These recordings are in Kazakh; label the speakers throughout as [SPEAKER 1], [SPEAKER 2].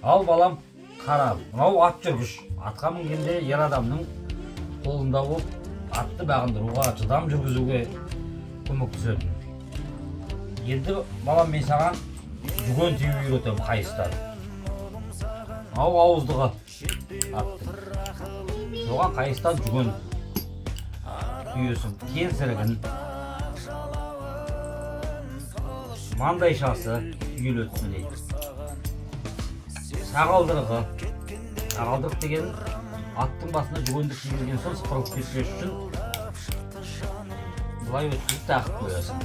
[SPEAKER 1] Ал балам, қара, мынау ат жүргіш. Атқа мінгенде ер адамның қолында болып, атты бағындыруға, шыдам жүргізуге көмектесетін. Енді балам, мен саған жүген теуіп үйретемін қайыстан. Мынау ауыздығы аттың. Соған қайыстан жүген түйесің, кеңсірігін, маңдайшасы түйелетсін дейді. Сағалдырығы. Сағалдырық деген аттың басына жүгенді киілген соң сыпырып кетпес үшін бұлай өткізіп тағып қоясың.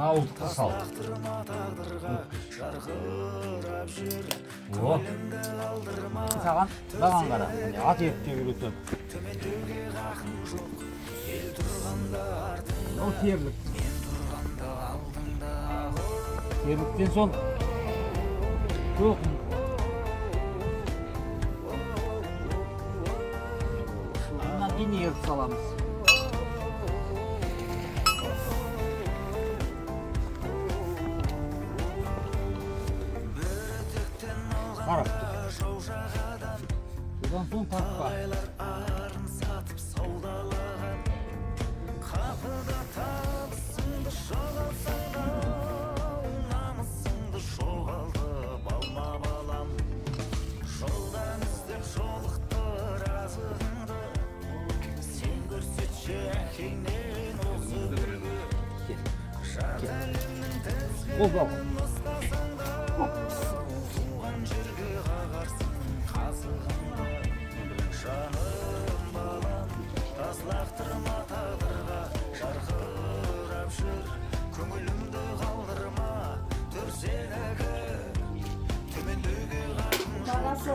[SPEAKER 1] Ауыздықты сал. Саған баған қара, ат ертте үйретем. Ол терлік. Терліктен соң көп. Онdan кейін еріп саламыз. Қарап тұр. Содан соң тартпа. Ол бақ.
[SPEAKER 2] Babası,